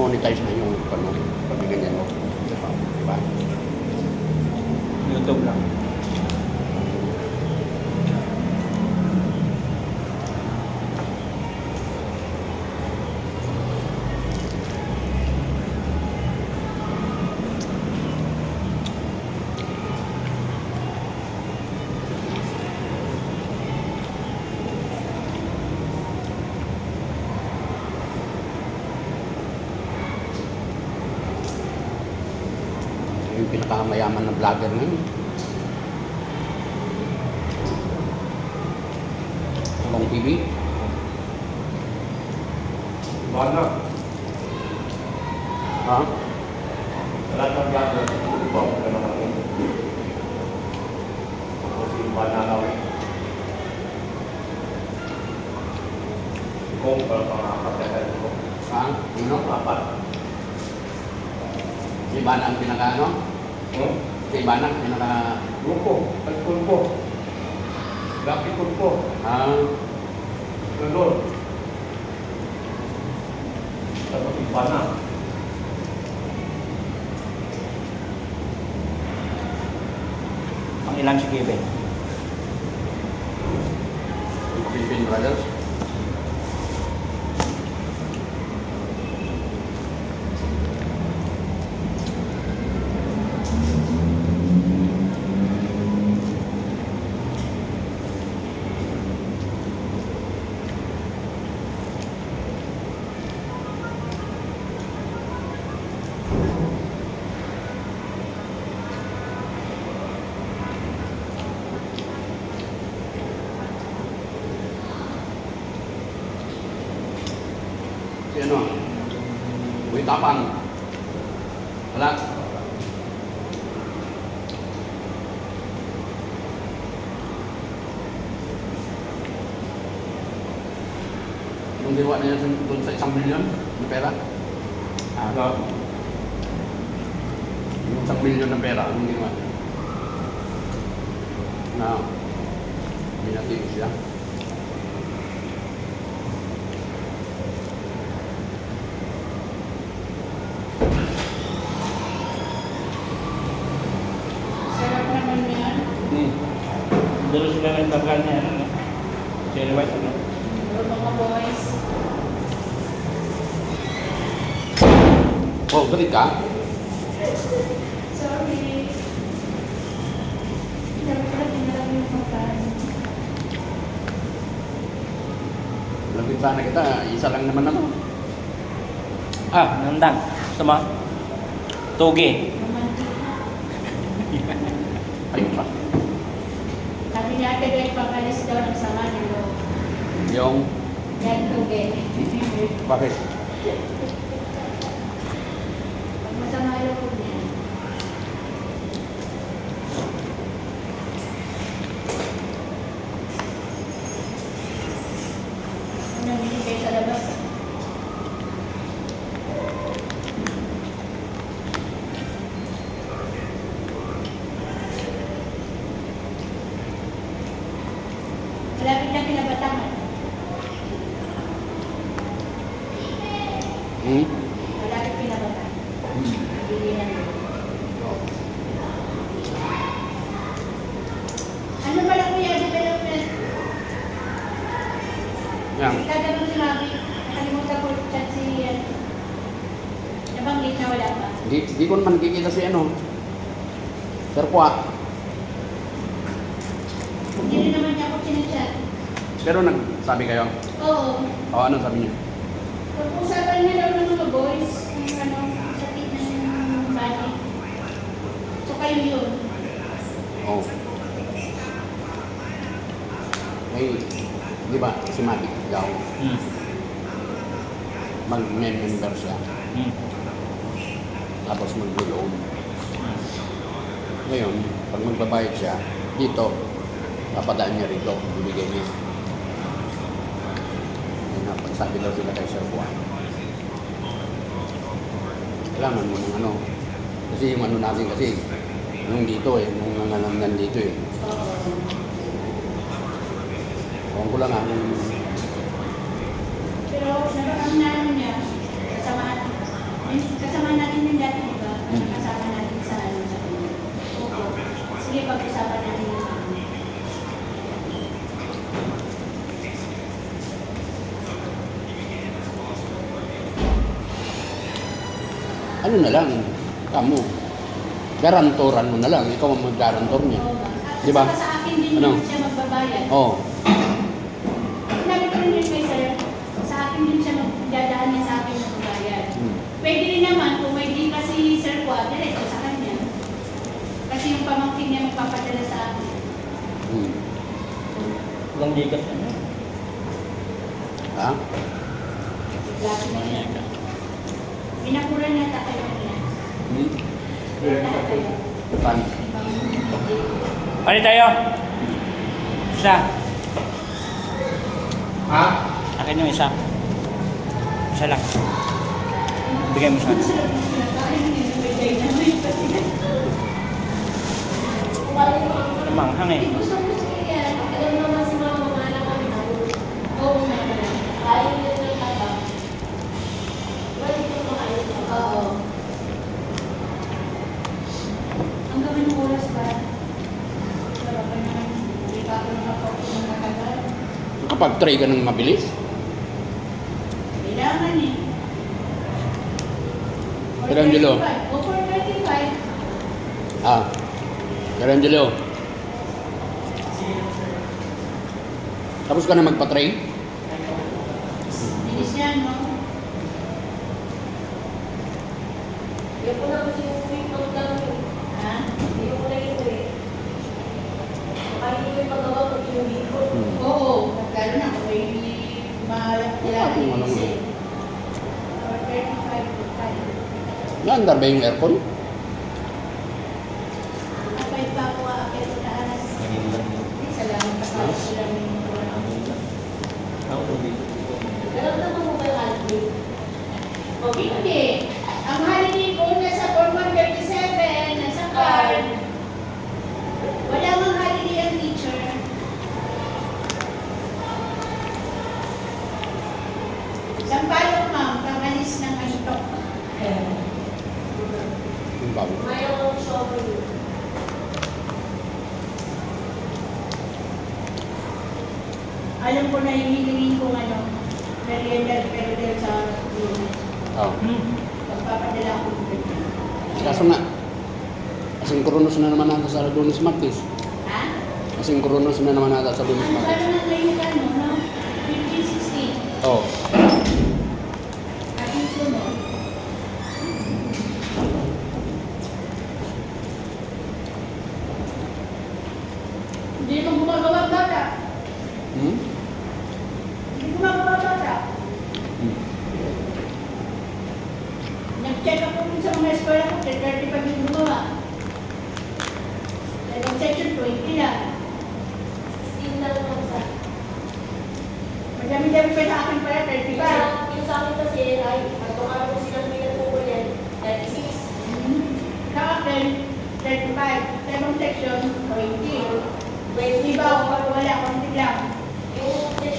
monetize na yung ano, pag ganyan mo. Diba? YouTube lang. Yung pinakamayaman na vlogger ngayon. Long TV. Mana? Ha? Lahat ng vlogger, ibang ka naman ako. Ako si Banalaw. Kung para pangapat ko. Saan? Ano? Apat. Si Ivana ang pinaka ano? Si Ivana ang pinaka... Grupo, pagkulpo. Gapi kulpo. Ganun. Tapos iba na. Ang ilan si Kevin? Philippine Brothers. Si ano? Uy, tapang. Wala. Yung ginawa na yan doon sa 1 milyon na pera. Ano? Yung 1 milyon na pera, anong ginawa niya? Na, binati siya. Sarap naman yan. Dalo sila ng tagal niya, ano? Cherry White, ano? Pero mga boys, Oh, galit ka? sorry. Dapat lang yung pagkain. Labit sana kita, isa lang naman ako. Nandang. Gusto mo? Toge. Romantika. Ayun pa. Sabi niya ate Beth, pag-alis daw ng sama ng loob. Yung, Yan, tuge. bakit? Pag masama loob niya. Ano nangyayari sa labas? Malapit na Pinabatangan. Malapit Pinabatangan. Bili na doon. Ano ba lang kuya development? Yan. Tatanong si Mami, nakalimutan ko chat si nabanggit na wala pa. Di ko naman nakikita si ano. Sir Kwa. Hindi rin naman niya ako sinachat. Pero nagsabi kayo? Oo. O, ano sabi niyo? Pag-usapan niya daw ng mga boys kung ano, sa tignan ng body. So kayo yun. Oh. May, di ba, si Mati daw, mag-member siya, tapos mag-loan. Ngayon, pag magbabayad siya, dito, papadaan niya rito, bibigay niya. Pagsabi daw sila kay Sir Juan. Kailangan mo ng ano. Kasi yung ano natin kasi, yung dito yung nangangalangan dito Ewan ko lang Pero naramdaman niya, kasama Kasama natin yung dati, di ba? Hmm. Kasama natin sa ano sa kanya. Opo. Sige, pag-usapan natin yung ano. Ano na lang, kamu, garantoran mo na lang, ikaw ang mag-garantor niya. Oo ba? At Di ba? saka sa akin din Ano? naman siya magbabayad. Oo. Sinabi ko rin yun kay sir, sa akin din siya magdadaan niya sa akin magbabayad. Hmm. Pwede rin naman kung may di kasi sir ko, diretso sa kanya. Kasi yung pamangkin niya magpapadala sa akin. Hmm. Walang likas ano. Ha? Lagi na niya. Binakuran yata kayo niya. Hmm? Lahat kayo. Paano? Ano tayo? Isa. Ha? Akin yung isa. Isa lang. Bigay mo sa akin. Manghang eh. Ang gawin ng oras ba? Wala pa naman. Hindi pa ako nakapagod ng matagal. Kapag try ka ng mabilis, Kailangan eh. Ilang kilo? O 425. Garangelo. Tapos ka na magpa-tray? Bilis yan, no? Ha? Hmm. Oo. Lalo na kung may mahalap nila. Wala kung anong- bilis eh. 435 to 5. Naandar ba yung aircon? Kapay pa ako aakyat sa taas. Isa lang ang kasal sila ng Hindi. Ang holiday ko nasa Form 137, nasa card. Wala mang holiday ang teacher. Sampalok, ma'am, pangalis ng antok. Yung bago. Alam ko na hihilingin kong ano, merienda pero dahil sa lunes. Oh. Pagpapadala ko ng ganyan. Kaso nga, asinkronos na naman nata sa Lunes Martes. Ha? Asinkronos na naman nata sa Lunes Ano Martes. na ngayon ano, no? 15, 16. Oh. Ating sunod. Hindi ko gumagawa bata. Hmm? Hindi gumagawa bata. Hmm. Nag-check ako dun sa mga eskwela ko, 35 yung gumawa. Dalawang section, 20 lang. Madami-dami pa sa akin pala,